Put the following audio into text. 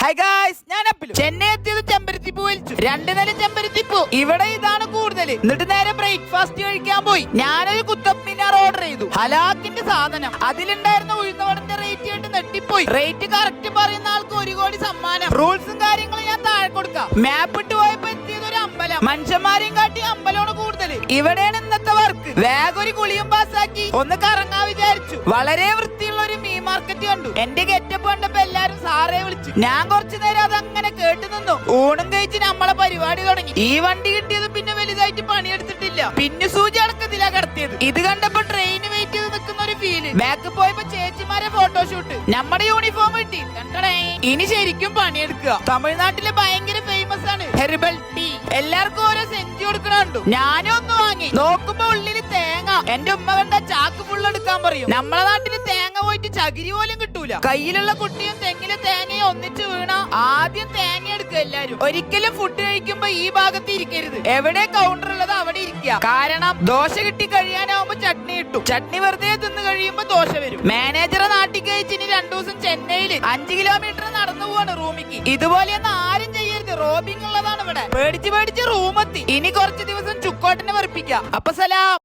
Hi guys, ഞാൻ അപ്പിലു. ചെന്നൈ എത്തിയത് ചെമ്പരത്തിപ്പൂ വലിച്ചു. 2 നില ചെമ്പരത്തിപ്പൂ. ഇവിടെ ഇതാണ് കൂടുതൽ. എന്നിട്ട് നേരെ ബ്രേക്ക്ഫാസ്റ്റ് കഴിക്കാൻ പോയി. ഞാനൊരു കുത്തബ് മിനാർ ഓർഡർ ചെയ്തു. ഹലാക്കിന്റെ സാധനം. അതിലുണ്ടായിരുന്ന ഉഴുന്നവടന്റെ റേറ്റ് കേട്ട് നെട്ടിപ്പോയി. റേറ്റ് കറക്റ്റ് പറയുന്ന ആൾക്ക് 1 കോടി സമ്മാനം. റൂൾസും കാര്യങ്ങളും ഞാൻ താഴെ കൊടുക്കാം. മാപ്പ് ഇട്ട് പോയപ്പോ എത്തിയത് ഒരു അമ്പലം. മനുഷ്യന്മാരെയും കാട്ടി അമ്പലമാണ് കൂടുതൽ. ഇവിടെയാണ് ഇന്നത്തെ വർക്ക്. വേഗം ഒരു കുളിയും പാസ്സാക്കി ഒന്ന് കറങ്ങാൻ വിചാരിച്ചു. വളരെ വൃത്തിയുള്ള ഒരു മീൻ മാർക്കറ്റ് കണ്ടു. എന്റെ ഗെറ്റപ്പ് കണ്ടപ്പോ എല്ലാരും സാറേ വിളിച്ചു. ഞാൻ കുറച്ചു നേരം അതങ്ങനെ കേട്ടു നിന്നു. ഊണും കഴിച്ച് നമ്മളെ പരിപാടി തുടങ്ങി. ഈ വണ്ടി കിട്ടിയത് പിന്നെ വലുതായിട്ട് പണിയെടുത്തിട്ടില്ല. പിന്നെ സൂചി അടക്കത്തിലാ കിടത്തിയത്. ഇത് കണ്ടപ്പോ ട്രെയിന് വെയിറ്റ് ചെയ്ത് നിൽക്കുന്ന ഒരു ഫീല്. ബാക്ക് പോയപ്പോ ചേച്ചിമാരെ ഫോട്ടോഷൂട്ട്. നമ്മുടെ യൂണിഫോം കിട്ടി. ഇനി ശരിക്കും പണിയെടുക്കുക. തമിഴ്നാട്ടിലെ ഭയങ്കര ഫേമസ് ആണ് ഹെർബൽ ടീ. എല്ലാവർക്കും ഓരോ സെഞ്ചി കൊടുക്കണുണ്ടു. ഞാനും ഒന്ന് വാങ്ങി. നോക്കുമ്പോ ഉള്ളില് തേങ്ങ. എന്റെ ഉമ്മ കണ്ട ചാക്ക് ഫുള്ള് എടുക്കാൻ പറയും. നമ്മളെ നാട്ടില് തേങ്ങ പോയിട്ട് ചകിരി പോലും കിട്ടൂല. കയ്യിലുള്ള കുട്ടിയും തെങ്ങിലെ തേങ്ങയും ഒന്നിച്ച് വീണ ആദ്യം തേങ്ങ എടുക്കുക എല്ലാരും. ഒരിക്കലും ഫുഡ് കഴിക്കുമ്പോ ഈ ഭാഗത്ത് ഇരിക്കരുത്. എവിടെ കൗണ്ടർ ഉള്ളത് അവിടെ ഇരിക്കുക. കാരണം ദോശ കിട്ടി കഴിയാനാവുമ്പോ ചട്നി കിട്ടും. ചട്നി വെറുതെ തിന്ന് കഴിയുമ്പോ ദോശ വരും. മാനേജറെ നാട്ടിൽ കഴിച്ച് ഇനി 2 ദിവസം ചെന്നൈയില് 5 കിലോമീറ്റർ നടന്നു പോവാണ് റൂമിക്ക്. ഇതുപോലെയൊന്നും ആരും ചെയ്യരുത്. റോബിംഗ് ഉള്ളതാണ് ഇവിടെ. പേടിച്ച് റൂമെത്തി. ഇനി കുറച്ച് ദിവസം ചുക്കോട്ടിനെ വെറുപ്പിക്കാം. അപ്പൊ സലാം.